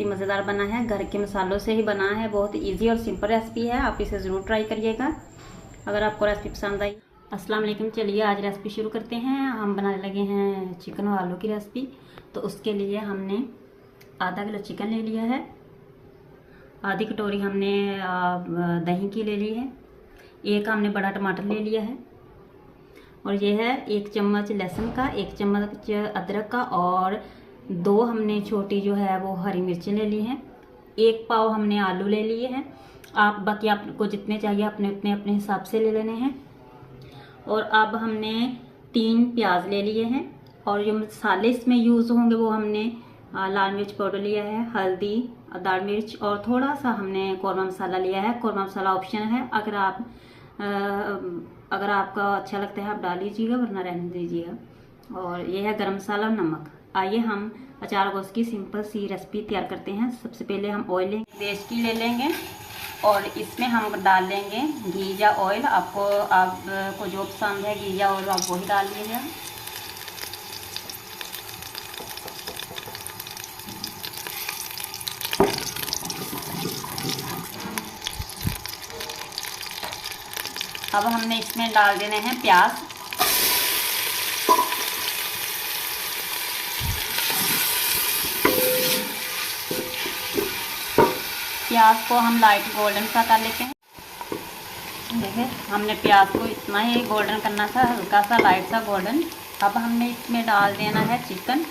मज़ेदार बना है, घर के मसालों से ही बना है। बहुत इजी और सिंपल रेसिपी है, आप इसे ज़रूर ट्राई करिएगा अगर आपको रेसिपी पसंद आई। अस्सलाम वालेकुम। चलिए आज रेसिपी शुरू करते हैं। हम बनाने लगे हैं चिकन और आलू की रेसिपी। तो उसके लिए हमने आधा किलो चिकन ले लिया है, आधी कटोरी हमने दही की ले ली है, एक हमने बड़ा टमाटर ले लिया है, और ये है 1 चम्मच लहसुन का, 1 चम्मच अदरक का, और 2 हमने छोटी जो है वो हरी मिर्ची ले ली हैं, 1 पाव हमने आलू ले लिए हैं। आप बाकी आपको जितने चाहिए अपने अपने हिसाब से ले लेने हैं। और अब हमने 3 प्याज ले लिए हैं, और जो मसाले इसमें यूज़ होंगे वो हमने लाल मिर्च पाउडर लिया है, हल्दी, दाल मिर्च, और थोड़ा सा हमने कौरमा मसाला लिया है। कौरमा मसाला ऑप्शन है, अगर आपका अच्छा लगता है आप डाल लीजिएगा, वरना रहने दीजिएगा। और ये है गरम मसाला और नमक। आइए हम अचार गोश्त की सिंपल सी रेसिपी तैयार करते हैं। सबसे पहले हम ऑयल देश की ले लेंगे, और इसमें हम डाल लेंगे घी या ऑयल। आपको जो पसंद है घी या ऑयल आप वही डाल लीजिएगा। अब हमने इसमें डाल देने हैं प्याज। प्याज को हम लाइट गोल्डन सा कर लेते हैं। देखिए हमने प्याज को इतना ही गोल्डन करना था, हल्का सा लाइट सा गोल्डन। अब हमने इसमें डाल देना है चिकन।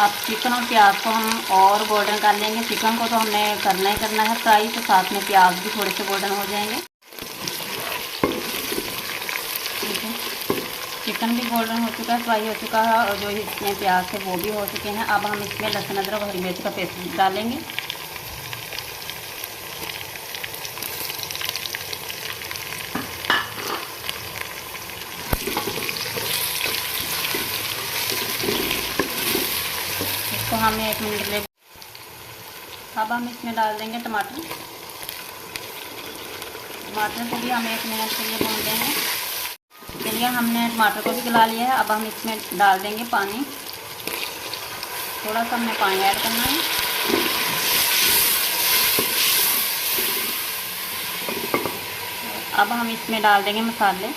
अब चिकन और प्याज को हम और गोल्डन कर लेंगे। चिकन को तो हमने करना ही करना है फ्राई, तो साथ में प्याज भी थोड़े से गोल्डन हो जाएंगे। ठीक है, चिकन भी गोल्डन हो चुका है, फ्राई हो चुका है, और जो इसमें प्याज थे वो भी हो चुके हैं। अब हम इसमें लहसुन अदरक और हरी मिर्च का पेस्ट डालेंगे। तो हमें 1 मिनट ले। अब हम इसमें डाल देंगे टमाटर। टमाटर को भी हम 1 मिनट के लिए भून देंगे। चलिए हमने टमाटर को भी गला लिया है। अब हम इसमें डाल देंगे पानी। थोड़ा सा हमने पानी ऐड करना है। अब हम इसमें डाल देंगे मसाले।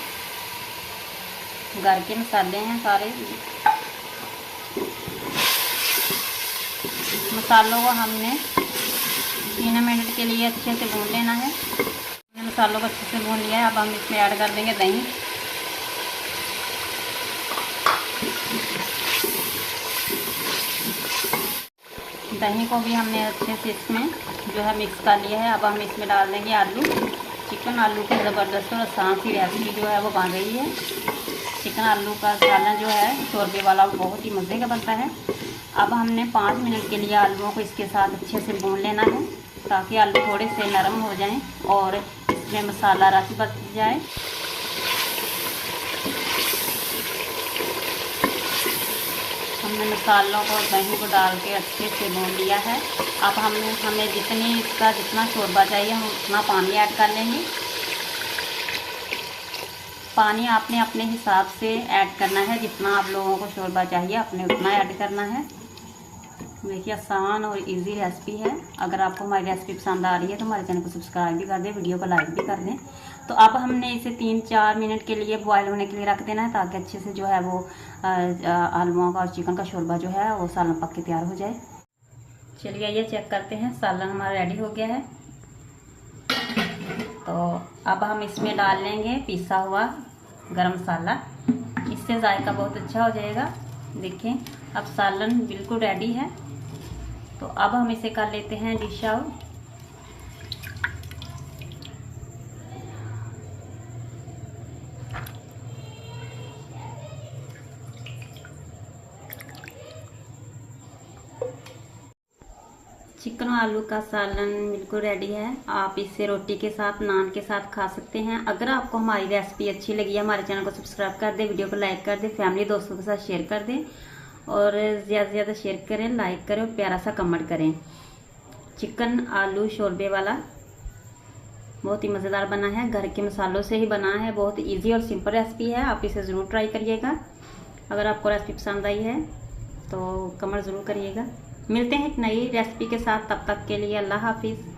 घर के मसाले हैं सारे। मसालों को हमने 3 मिनट के लिए अच्छे से भून लेना है। हमने मसालों को अच्छे से भून लिया है। अब हम इसमें ऐड कर देंगे दही। दही को भी हमने अच्छे से इसमें जो है मिक्स कर लिया है। अब हम इसमें डाल देंगे आलू। चिकन आलू की ज़बरदस्त और आसान सी रेसिपी जो है वो बन रही है। चिकन आलू का सालन जो है शोरबे वाला बहुत ही मज़े का बनता है। अब हमने 5 मिनट के लिए आलूओं को इसके साथ अच्छे से भून लेना है, ताकि आलू थोड़े से नरम हो जाएं और इसमें मसाला रच बच जाए। हमने मसालों को दही को डाल के अच्छे से भून लिया है। अब हमें जितना शोरबा चाहिए हम उतना पानी ऐड कर लेंगे। पानी आपने अपने हिसाब से ऐड करना है, जितना आप लोगों को शोरबा चाहिए अपने उतना ऐड करना है। देखिए आसान और इजी रेसिपी है। अगर आपको हमारी रेसिपी पसंद आ रही है तो हमारे चैनल को सब्सक्राइब भी कर दें, वीडियो को लाइक भी कर दें। तो अब हमने इसे 3-4 मिनट के लिए बॉयल होने के लिए रख देना है, ताकि अच्छे से जो है वो आलूओं का और चिकन का शोरबा जो है वो सालन पक के तैयार हो जाए। चलिए ये चेक करते हैं। सालन हमारा रेडी हो गया है। तो अब हम इसमें डाल लेंगे पिसा हुआ गरम मसाला। इससे जायका बहुत अच्छा हो जाएगा। देखें अब सालन बिल्कुल रेडी है। तो अब हम इसे कर लेते हैं डिश आउट। चिकन और आलू का सालन बिल्कुल रेडी है। आप इसे रोटी के साथ, नान के साथ खा सकते हैं। अगर आपको हमारी रेसिपी अच्छी लगी है, हमारे चैनल को सब्सक्राइब कर दें, वीडियो को लाइक कर दें, फैमिली दोस्तों के साथ शेयर कर दें। और ज़्यादा से ज़्यादा शेयर करें, लाइक करें और प्यारा सा कमेंट करें। चिकन आलू शोरबे वाला बहुत ही मज़ेदार बना है, घर के मसालों से ही बना है। बहुत इजी और सिंपल रेसिपी है, आप इसे ज़रूर ट्राई करिएगा। अगर आपको रेसिपी पसंद आई है तो कमेंट ज़रूर करिएगा। मिलते हैं एक नई रेसिपी के साथ, तब तक के लिए अल्लाह हाफिज़।